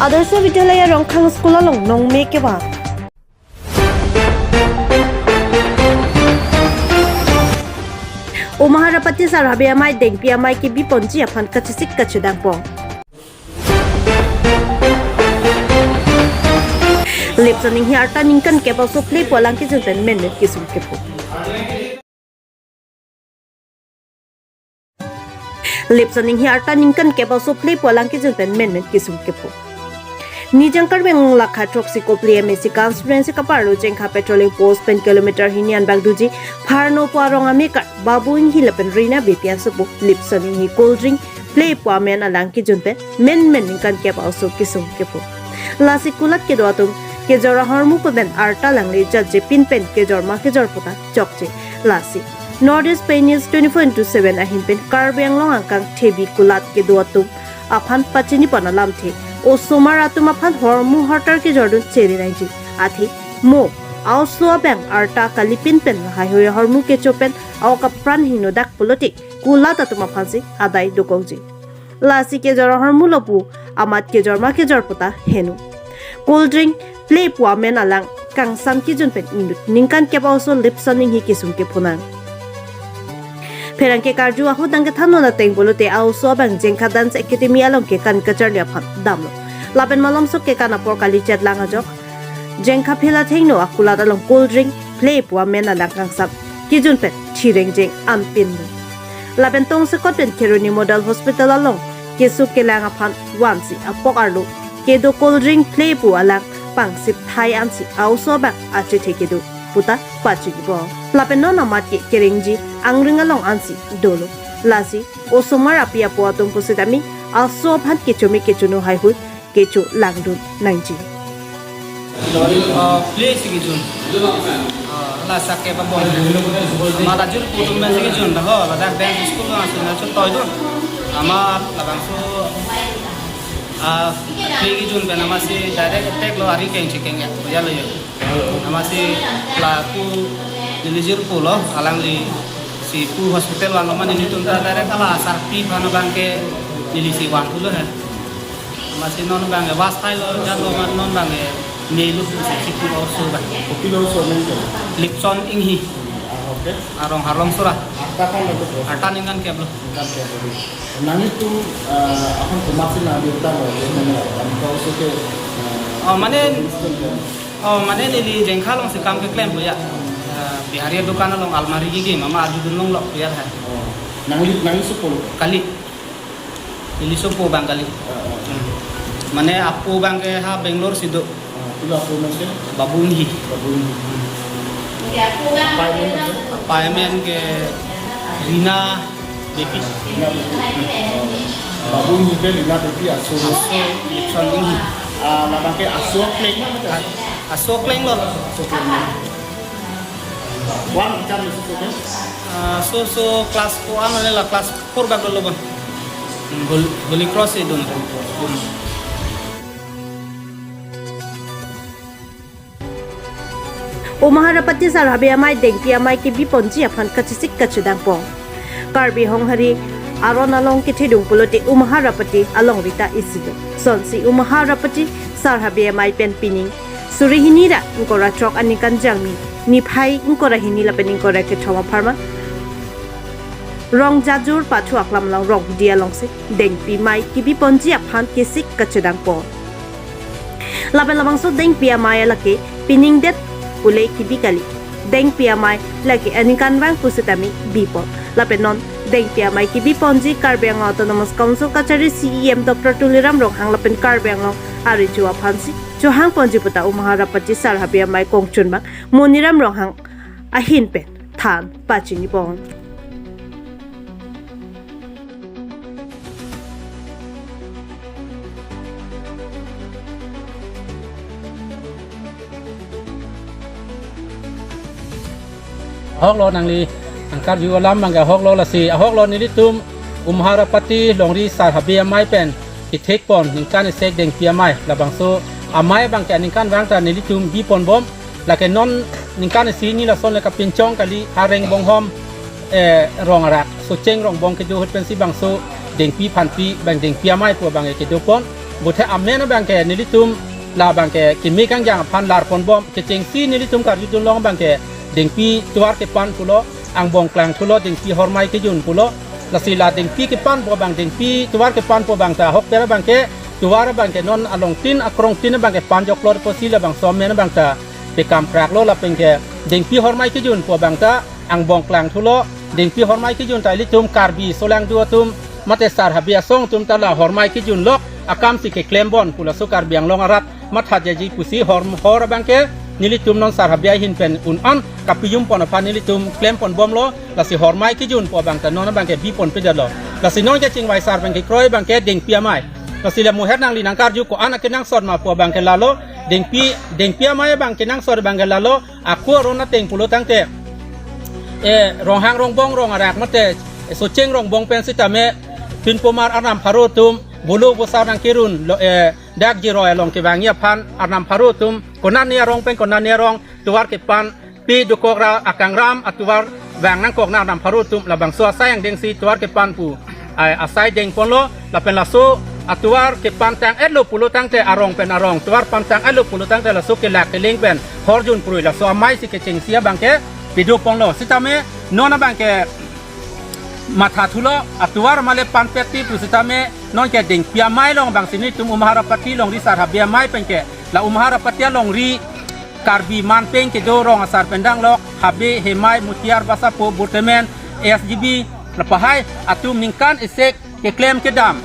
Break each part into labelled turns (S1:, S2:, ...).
S1: Adarsh Vidyalaya रंखांग school नंगमे केबा उमहारापति सारहाबे आमाय देंपि आमाय के बिपंजी आफान कचिसिक कचुदांगपो लेपसनिंग हि आर्टा निंकन केबा सो प्ले पोलांग के जन मेन किसुम केपो लेपसनिंग हि आर्टा निंकन केबा सो प्ले पोलांग के जन मेन किसुम केपो निजंकर बेंग लाखा ट्रॉक्सिकोप्लिया Messi constituency कपारो जेंखा patrolling post pen kilometre हिनियन बागदुजी फारनो पारोंग अमेका बाबुइन हि लपन रिना बेतिया सबु लिपसनिंग हि कोल्ड ड्रिंक प्ले पोमेन अलांग की जुनपे मेन निंकन केबा असो किसुम केपो लासी कुलत के दोतुम के जरा हरमु पेन आर्टा लांगले जजे पिन पेन के जरमा के जरपुता चोकचे लासी नॉर्थ ईस्ट पेनिस 24/7 अहिन पेन कारबेंग लोंग अंकांग थेबी कुलत के दोतुम अफान पचिनी पना लामथे ओ सोमारा तुम अफान हरमु हटर के जर्दुन चेरी नाइजी आथि मो आउ सोआ बेंग आर्टा काली पिन पेन हाय होय हरमु के चोपेन आउ का प्राण हिनो दाक पुलति कुलत तुम अफान से आदाय दोकोंजी लासी के जरा हरमु लपु आमात के जरमा के जरपुता हेनु कोल्ड ड्रिंक प्ले पुआमेन अलांग कांगसाम की जुन पेन इंदुत निंकान के बाउसो लिपसनिंग हि किसुम के पुनांग फेरंग के कारजु आहु दंग थानो ना तेंग बोलोते आउ सोबंग जेंखा डांस एकेडमी आलों के कान कचर ने फन दामलो लाबेन मलम सो के काना por kali chat langa jok जेंखा फेला थेंगनो अकुला दलों कोल्ड ड्रिंक प्ले पुआमेन अलांग कांगसाम की जुन पेन छिरेंग जेंग अनपिन लाबेन तोंग से कोटेन केरोनी मॉडल हॉस्पिटल आलों केसु के लांगा फन वानसी अपोक आरलो के दो कोल्ड ड्रिंक प्ले पु अलांग पांगसिप थाई आंसी आउ सोबंग आचे थेकेदु पुता पाचिबो लापेनो नामात के केरेंजी आंगरिंग along ansi dolo lasi o somar apia po atong pusidami also phan kechomi kechuno hai hu kechu langdun nangji
S2: place ki jun la sakke pa bon mara jur putum me ki jun ho la dance school na sun na toy do ama labang so play ki jun bena masi direct attack lo ari keng chikeng ya lo yo amasi pelaku dilijur pulo alang li si pu hospital wan loman ini tunta direct ala sarpi bano bangke dilisi wan pulo ha amasi non bangke was tai lo jan lo man non bangke melu si pu also ba
S3: Kopilo so men
S2: lipson inghi
S3: okay
S2: arong harong sura
S3: arta kon lagu to
S2: arta ningan ke blo
S3: nani tu akan kumasi na biuta lo amka so ke
S2: mane lili jengkha long se kam ke claim bo ya bihari dukan long almari gi mama adu dunong lo ya ha
S3: nani so polo
S2: kali lili so po bang kali mane apu bang ke ha Bangalore sido
S3: ilo apo men
S2: babunhi
S3: ya
S2: paimen ke Rina Devi
S3: babun juga lina tapi aso
S2: lipson inghi
S3: na bangke aso plek na
S2: aso kleng lo
S3: wan jam so ke
S2: so kelas ko ano la kelas 4 bag lo ban Holy Cross e don
S1: उमहारापति सारहाबे आमाय देंपि आमाय के बिपंजी आफान कचिसिक कचुदांगपो कार्बी होंगहरी आरोन आलों के थेदुं पुलोते उमहारापति आलों रिता इसिदो सोनसी उमहारापति सारहाबे आमाय pen pinning सुरिहिनीरा इंकोरा truck अनिकान जांगमी निफाई इंकोरा हिनी लापेन इंकोरा के थमा pharma रंग जाजुर पाथु आखलाम लं रंग दिया लंगसे देंपि my के बिपंजी आफान केसिक कचुदांगपो लापेन लबांसो देंपि आमाय लके पिनिंग देत Ulay kibikali deng piamay lagi anikan bang pusitami bipo lapenon deng piamay kibiponji Karbiang Autonomous Council kachari CEM Dr. Tuliram Ronghang lapen Karbiang long ari chua phansi chuhang ponji puta umaharapati sarhabi amay kongchun bang Moniram Ronghang ahin pen than pachini pon
S4: hok lo nang li angkar ju alam bangga hok lo la si hok lo ni litum umharapati longri sarhabi amai pen ki thek pon ningkan sek deng pi amai la bangso amai bang ka ningkan wang ta ni litum bi pon bom la ke non ningkan si ni la son la ka pinchong kali hareng bong hom rong arak so cheng rong bong ke ju hot pen si bangso deng pi phan pi bang deng pi amai pu bang ke do pon บุเทอเมนบังแกนิลิตุมลาบังแกกิมีกังยังพันลาร์ปอนบอมเกจิงซีนิลิตุมการยุตุลองบังแกเด้งปีตัวเกปันปุโลอังบองกลางทุโลเด้งปีฮอร์ไมเกยุนปุโลละสิลาเด้งปีเกปันปัวบังเด้งปีตัวเกปันปัวบังตาฮอกเตระบังแกตัวบังแกนอนอลงตินอกรองตินบังแกปันยกโลดโพซิลบังซอมเมนบังตาเปกามปรากโลละเป็นแกเด้งปีฮอร์ไมเกยุนปัวบังตาอังบองกลางทุโลเด้งปีฮอร์ไมเกยุนไตลิตุมการบีโซลังดัวตุมมาเตสาร์ฮับเบียซงตุมตาลาฮอร์ไมเกยุนล็อกอากามสิเกเคลมบอนปุลสุการเบียงลงอารัตมัทฮัดยาจีปุซีฮอร์บังเกนิลิตุมนอนสาร์ฮับเบียหินเป็นอุนอันกับพิยุมปอนอพันนิลิตุมเคลมปอนบอมโลลาสิฮอร์ไมเกยุนปัวบังตานอนบังเกบีปอนเปเดลโลลาสินอนแกจิงไวสาร์บังเกครอยบังเกเด้งเปียไมลาสิเลมูเฮดนางลีนังการยุก็อันนักนังสอดมาปัวบังเกลาโลเด้งเปียไมบังเกนังสอดบังเกลาโลอาคัวโรนัตเต็งปุโลตั้งเตรองหางรองบองรองอารักมาเตสุเชงรองบองเป็นสิตาเมพินปมาร์อานามพารุตุมบุลูบุษานังกิรุนดักจิรอยลงเก็บางเงียพันอานามพารุตุมคนนั้นเนี่ยรองเป็นคนนั้นเนี่ยรองตัวเก็บปันปีดุกอกราอากังรามอัตัวแบ่งนังกอกนานามพารุตุมละบางส่วนไซยังเด้งซีตัวเก็บปันปูอาศัยเด้งปนโลละเป็นละสู้อัตัวเก็บปันแตงเอ็ดลูปุลุตั้งแต่อารองเป็นอารองตัวปันแตงเอ็ดลูปุลุตั้งแต่ละสู้เกลักเกลิงเป็นฮอร์จุนปรุยละสู้ไม่สิเกจิงเสียบางแกปีดุปนโลสิตาเมนอนบางแกมาทัทุโลอัตัวมาเลปันเป็ดที่ปุสิตาเมนอนแกเด้งเปียไม้ลงบางสินิตุมอุมหาราปฏิลงริสาร์เบียไม้เป็นแกละอุมหาราปฏิลงรีการบีมันเป็นแกโดรองอาสาเป็นดังลอกฮับเบเฮไม้มุติยาร์บาซาโปบุตเตเมนSGB ละปะให้อัตุมนิงกันอิเซกเกเคลมเกดาม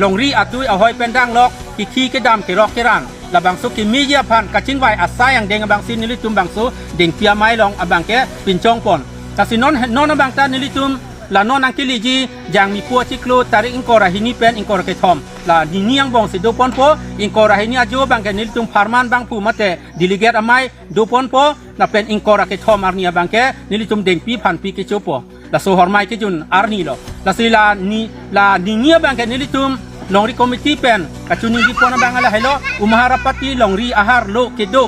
S4: ลงรีอัตุยเอาหอยเป็นดังลอกกิคีเกดามเกรอกเกรันละบางสุกิมีเยพันกะจิงไวอาศัยอย่างเด้งบางสินิตุมบางสุเด้งเปียไม้ลงบางแกปินจองปนแต่สินอนบางตานิลิตุมla non ang kiliji jang mi po ciklo tarik ingkora hini pen ingkora ke thom la ni yang bong si do pon po ingkora hini ajo bang ke nil tum farman bang pu mate delegate amai do pon po la pen ingkora ke thom arnia bang ke nil tum deng pi phan pi ke chopo la so hormai ke jun arni lo la si la ni nia bang ke nil tum longri committee pen kachuni di pon bang ala hello umaharapati longri ahar lo ke do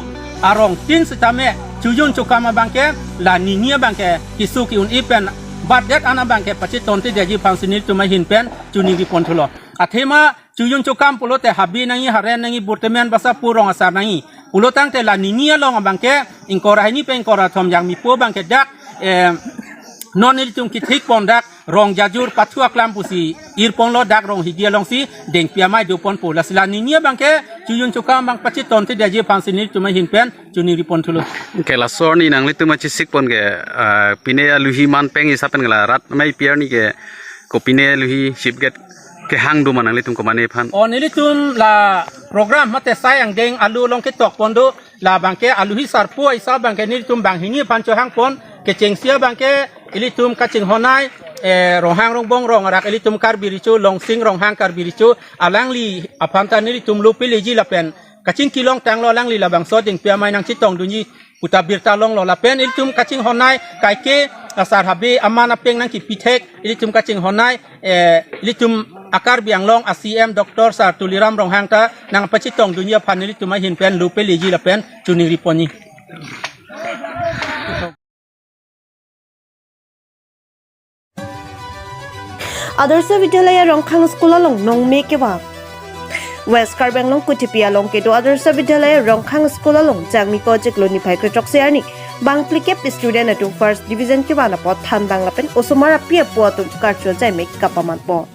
S4: arong tin setame chujun chokama bang ke la ni nia bang ke kisuki un ipenบัดเด็กอันนั้นบางแกปัจจิตนที่เดียจีพังสินิตุมาหินเป็นจูนิริปนทุลอาเทมาจูยุนจุกัมปุโรแต่ฮับบีนังยีฮาร์เรนนังยีบุตรเมนภาษาปูรองอาสานังยีปุโรตั้งแต่ละนิเนียลองบางแกอิงกอราให้นี่เป็นกอราทอมยังมีปัวบางแกดักนอนนิริตุมคิดทิกปนดักรองยาจูร์ปัทวักลามปุสีอีร์ปนโลดักรองฮิเดียลองซีเด้งเปียไม้ดูปนปูละสิลานิเนียบางแกจูยุนจุกัมบางปัจจิตนที่เดียจีพังสินิตุมาหินเป็นจูนิริปนทุล
S5: แกละสอนนี่นังลิตุมาชิสิกปนแกปีเนลุฮีมันเป็งอีสับเป็นกละรัฐไม่เปียนี่แกก็ปีเนลุฮีชิบเกตแกหังดูมันนังลิตุมก็มาเนพัน
S4: อ๋อนิลิตุมละโปรแกรมมาแต่ไซยังเด้งอาลูลงคิดตอกปนดูละบางแกอาลูฮิสาร์ปัวอีสับบางแกนิลิตุมบางหินี่พันโจหังปนแกเจงเสียบางแกอิลิตุมกัจจิงฮอนายรองหางรองบงรองอารักอิลิตุมการบิริจูลงซิงรองหางการบิริจูอาลังลีอภันตานิลิตุมลูปิลิจีละเป็นกะจิงกิลองแตงลอลังลีละบางซอดเด้งเปียไม้นังชิตองดุญีปุตตาบิรตาลองลอละเป็นอิลิตุมกะจิงฮอนายไกเกอาสาฮับเบอามานาเป็งนังกิปิเทกอิลิตุมกะจิงฮอนายอิลิตุมอาการเบียงลองอาซีเอ็มด็อกเตอร์สาร์ตุลิรัมรองหางตานางปัจจิตองดุญีพันอิลิตุมมาหินเป็นลูปิลิจีละเป็นจูนิริปอนี
S1: Adarsa Vidyalaya Rongkhang School along Nong Me Kewa West Karbang long Kutipia long Kedo Adarsa Vidyalaya Rongkhang School along Jangmi project lo ni phai kretok searni bang plikep student atung first division ke bana pot than bang lapen osomara pia po atung karcho jai mek kapaman po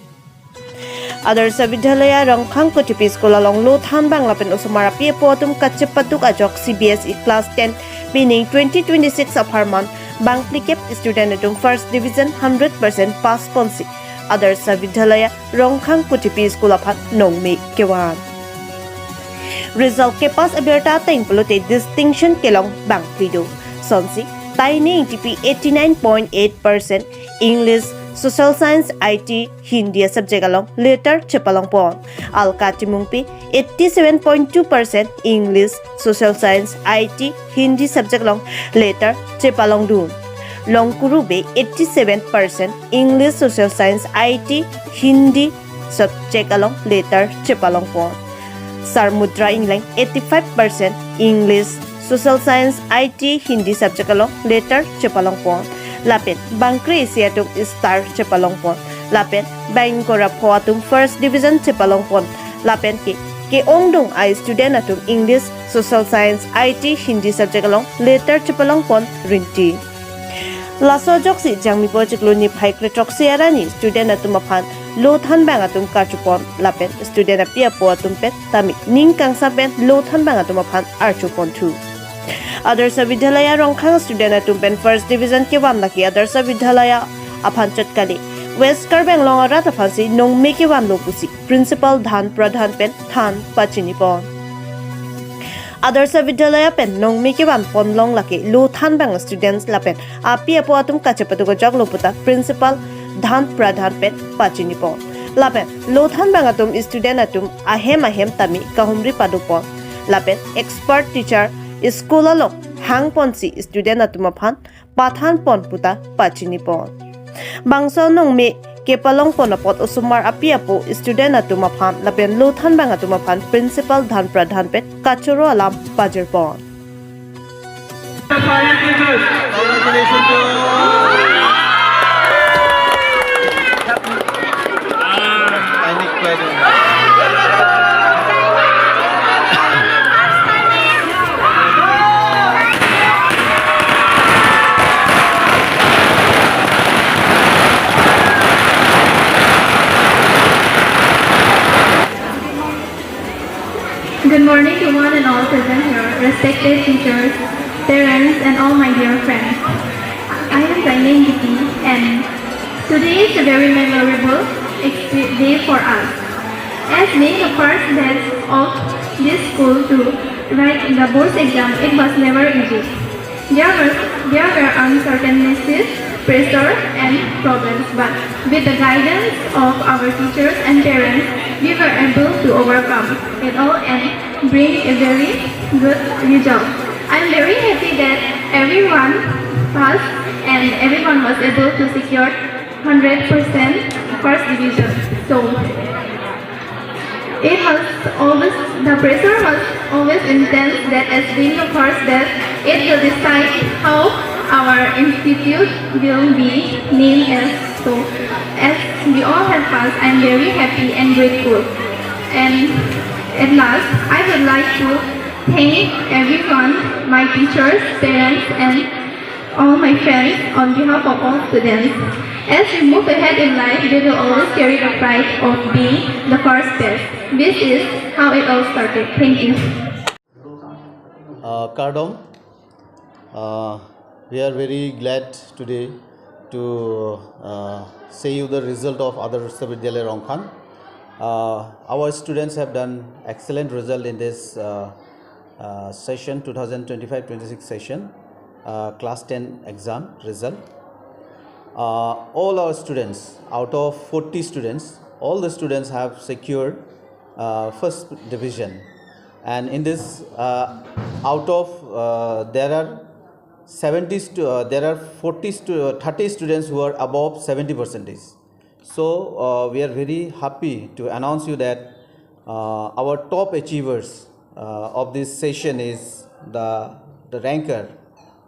S1: Adarsa Vidyalaya Rongkhang Kutipi School along lo than bang lapen osomara pia po atung kachepatuk ajok CBSE class 10 meaning 2026 of Harman bang plikep student atung first division 100% pass ponsi Adarsa Vidyalaya Rongkhang Kutipi School of Nong Me Kewan Result ke pas aberta taing pelote distinction kelong bang prido sonsi taine TP 89.8% English Social Science IT Hindi subject along later chepalong pon alkati mungpi 87.2% English Social Science IT Hindi subject along later chepalong dun Longkurube 87% English Social Science IT Hindi subject along later chepalong pon Sarmudra Inglang 85% English Social Science IT Hindi subject along later chepalong pon Lapin Bangkri Siatung Star chepalong pon Lapin Bangkora Poatung First Division chepalong pon lapen ke ongdong ai student atum English social science IT Hindi subject along later chapalong pon rinti laso joksi jangmi project lo ni phai kre troksi arani student atum aphan lo than bang atum karchupon lapen student apia po atum pet tami ning kangsa pen lo than bang atum aphan archupon thu Adarsa Vidyalaya rongkhang student atum pen first division ke wam laki Adarsa Vidyalaya aphan chatkali West Karbeng long arat aphansi nong me ke wam lo pusi principal dhan pradhan pen than pachini pon Adarsa Vidyalaya pen nong me ke wam pon long laki lo than bang students lapen api apo atum kachapatu ko jaglo puta principal dhan pradhan pen pachini pon lapen lo than bang atum student atum ahem tami kahumri padupon lapen expert teacher School along hang ponsi student atumaphan pathan pon puta pachini pon bangso nong me ke palong pon apot usumar apiapo student atumaphan lapen lothan bang atumaphan principal dhan pradhan pet kachoro alam pajer pon
S6: Good morning to one and all present here, respected teachers, parents, and all my dear friends. I am Zaineen Giti, and today is a very memorable day for us. As being the first batch of this school to write the board exam, it was never easy. There were uncertainties, pressure, and problems, but with the guidance of our teachers and parents, we were able to overcome it all and bring a very good result. I'm very happy that everyone passed and everyone was able to secure 100% first division. So the pressure was always intense that as being the first that it will decide how our institute will be named as. So as we all have passed, I'm very happy and grateful. And at last, I would like to thank everyone, my teachers, parents, and all my friends on behalf of all students. As we move ahead in life, we will always carry the pride of being the first best. This is how it all started. Thank you.
S3: Kardom, we are very glad today to say you the result of Adarsa Vidyalaya Rongkhang. Our students have done excellent result in this session 2025-26 session, class 10 exam result. All our students, out of 40 students, all the students have secured first division, and in this there are 30 students who are above 70%. So we are very happy to announce you that our top achievers of this session is the ranker.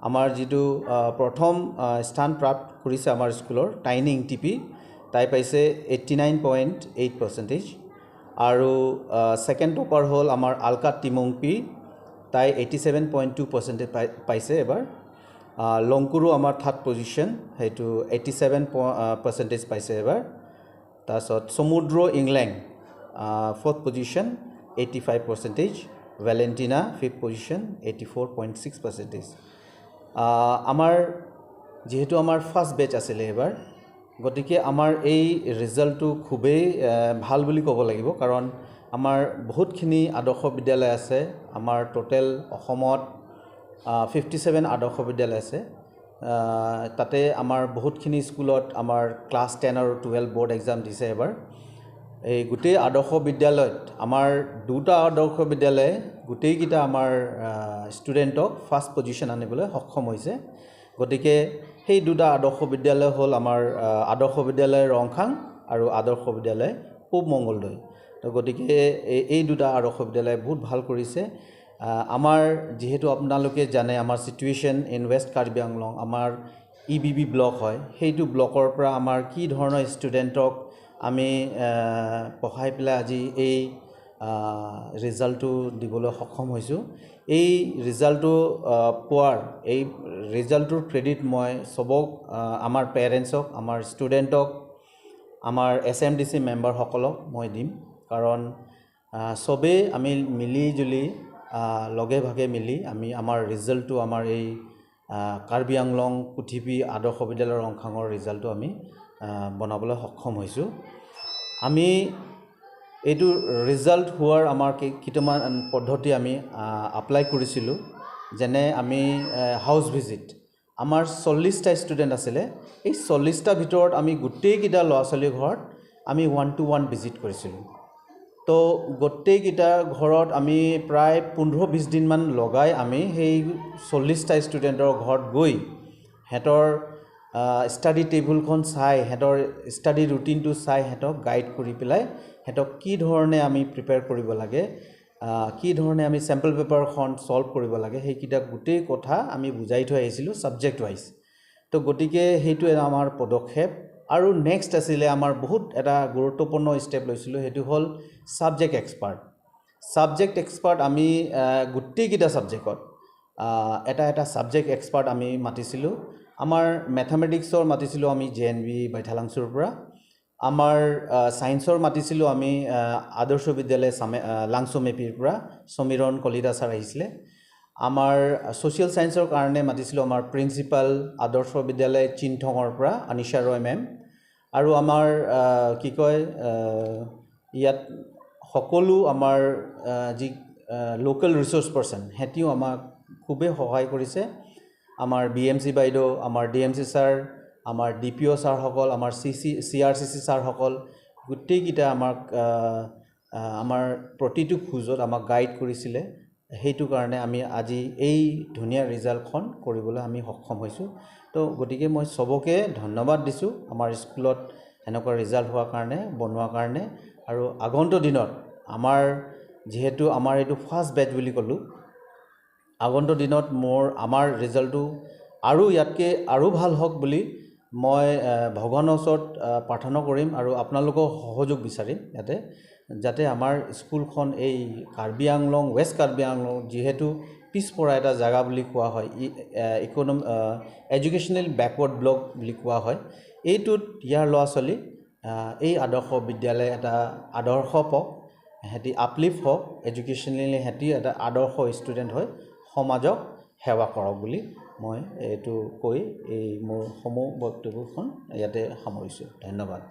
S3: Amar jitu prothom stan prapt korise amar schoolor Taining TP tai paise 89.8%. Aru second topper hol amar Alka Timongpi tai 87.2% paise ebar. Longkuru amar third position hetu 87% paise ebar. Tasot Somudro England fourth position 85%. Valentina fifth position 84.6%. Amar যেহেতু আমার first batch আছিল এবাৰ গতিকে আমাৰ এই ৰিজাল্টটো খুবেই ভাল বুলি ক'ব লাগিব কাৰণ আমাৰ বহুতখিনি আদৰ্শ বিদ্যালয় আছে আমাৰ টোটেল অসমত 57 আদৰ্শ বিদ্যালয় আছে তাতে আমাৰ বহুতখিনি স্কুলত আমাৰ ক্লাছ 10 আৰু 12 বোৰ্ড এক্সাম দিছে এবাৰ এই গোটেই আদৰ্শ বিদ্যালয়ত আমাৰ দুটা আদৰ্শ বিদ্যালয় গোটেইকিটা আমাৰ ষ্টুডেণ্টক ফাৰ্ষ্ট পজিশন আনিবলৈ সক্ষম হৈছে গতিকে সেই দুটা আদৰ্শ বিদ্যালয় হ'ল আমাৰ আদৰ্শ বিদ্যালয় ৰংখাং আৰু আদৰ্শ বিদ্যালয় পূব মঙ্গলদৈ তো গতিকে এই দুটা আদৰ্শ বিদ্যালয় বহুত ভাল কৰিছে আমাৰ যেহেতু আপোনালোকে জানে আমাৰ situation in West Karbi Anglong আমাৰ ইবিবি ব্লক হয় সেইটো ব্লকৰ পৰা আমাৰ কি ধৰণৰ ষ্টুডেণ্টক আমি পঢ়াই পেলাই আজি এই ৰিজাল্টটো দিবলৈ সক্ষম হৈছোঁ। এই ৰিজাল্টটো পোৱাৰ এই ৰিজাল্টটোৰ ক্ৰেডিট মই চবক আমাৰ পেৰেণ্টছক, আমাৰ ষ্টুডেণ্টক, আমাৰ SMDC মেম্বাৰসকলক মই দিম। কাৰণ চবেই আমি মিলি জুলি লগে ভাগে মিলি আমি আমাৰ ৰিজাল্টটো আমাৰ এই কাৰ্বি আংলং পুথিপি আদৰ্শ বিদ্যালয়ৰ অংশাংৰ ৰিজাল্টটো আমি বনাবলৈ সক্ষম হৈছোঁ। আমি এইটো ৰিজাল্ট হোৱাৰ আমাৰ কেইটামান পদ্ধতি আমি এপ্লাই কৰিছিলোঁ। যেনে আমি হাউচ ভিজিট, আমাৰ 40টা ষ্টুডেণ্ট আছিলে। এই 40টা ভিতৰত আমি গোটেইকেইটা ল'ৰা ছোৱালীৰ ঘৰত আমি 1-to-1 ভিজিট কৰিছিলোঁ। তো গোটেইকেইটা ঘৰত আমি প্ৰায় 15-20 দিনমান লগাই আমি সেই 40টা ষ্টুডেণ্টৰ ঘৰত গৈ সিহঁতৰ ষ্টাডি টেবুলখন চাই, সিহঁতৰ ষ্টাডি ৰুটিনটো চাই, সিহঁতক গাইড কৰি পেলাই সিহঁতক কি ধৰণে আমি প্ৰিপেয়াৰ কৰিব লাগে, কি ধৰণে আমি চেম্পল পেপাৰখন ছল্ভ কৰিব লাগে, সেইকেইটা গোটেই কথা আমি বুজাই থৈ আহিছিলোঁ ছাবজেক্ট ৱাইজ। তো গতিকে সেইটো আমাৰ পদক্ষেপ। আৰু নেক্সট আছিলে আমাৰ বহুত এটা গুৰুত্বপূৰ্ণ ষ্টেপ লৈছিলোঁ, সেইটো হ'ল ছাবজেক্ট এক্সপাৰ্ট। ছাবজেক্ট এক্সপাৰ্ট আমি গোটেইকেইটা ছাবজেক্টত এটা ছাবজেক্ট এক্সপাৰ্ট আমি মাতিছিলোঁ। আমাৰ মেথামেটিক্সৰ মাতিছিলোঁ আমি JNV বাইথালাংছুৰ পৰা। আমাৰ ছায়েন্সৰ মাতিছিলোঁ আমি আদৰ্শ বিদ্যালয় লাংছো মেপিৰ পৰা সমীৰণ কলিতা ছাৰ আহিছিলে। আমাৰ ছ'চিয়েল ছায়েন্সৰ কাৰণে মাতিছিলোঁ আমাৰ প্ৰিন্সিপাল আদৰ্শ বিদ্যালয় চিনথঙৰ পৰা আনিশা ৰয় মেম। আৰু আমাৰ কি কয় ইয়াত সকলো আমাৰ যি লোকেল ৰিচোৰ্চ পাৰ্চন সিহঁতিও আমাক খুবেই সহায় কৰিছে। আমাৰ BMC বাইদেউ, আমাৰ DMC ছাৰ, আমাৰ DPO ছাৰসকল, আমাৰ CRCC ছাৰসকল গোটেইকেইটা আমাক আমাৰ প্ৰতিটো খোজত আমাক গাইড কৰিছিলে। সেইটো কাৰণে আমি আজি এই ধুনীয়া ৰিজাল্টখন কৰিবলৈ আমি সক্ষম হৈছোঁ। তো গতিকে মই চবকে ধন্যবাদ দিছোঁ আমাৰ স্কুলত এনেকুৱা ৰিজাল্ট হোৱাৰ কাৰণে, বনোৱাৰ কাৰণে। আৰু আগন্তুক দিনত আমাৰ যিহেতু আমাৰ এইটো ফাৰ্ষ্ট বেটছ বুলি ক'লোঁ, আগন্তুক দিনত আমাৰ ৰিজাল্টটো আৰু ইয়াতকৈ আৰু ভাল হওক বুলি মই ভগৱানৰ ওচৰত প্ৰাৰ্থনা কৰিম আৰু আপোনালোকৰ সহযোগ বিচাৰিম ইয়াতে, যাতে আমাৰ স্কুলখন এই কাৰ্বি আংলং, ৱেষ্ট কাৰ্বি আংলং যিহেতু পিছপৰা এটা জেগা বুলি কোৱা হয়, এডুকেশ্যনেল বেকৱাৰ্ড ব্লক বুলি কোৱা হয়, এইটোত ইয়াৰ ল'ৰা ছোৱালী এই আদৰ্শ বিদ্যালয় এটা আদৰ্শ পাওক, সিহঁতি আপলিফ্ট হওক, এডুকেশ্যনেলি সিহঁতি এটা আদৰ্শ ষ্টুডেণ্ট হৈ সমাজক সেৱা কৰক বুলি মই এইটো কৈ এই মোৰ সমূহ বক্তব্যখন ইয়াতে সামৰিছোঁ। ধন্যবাদ।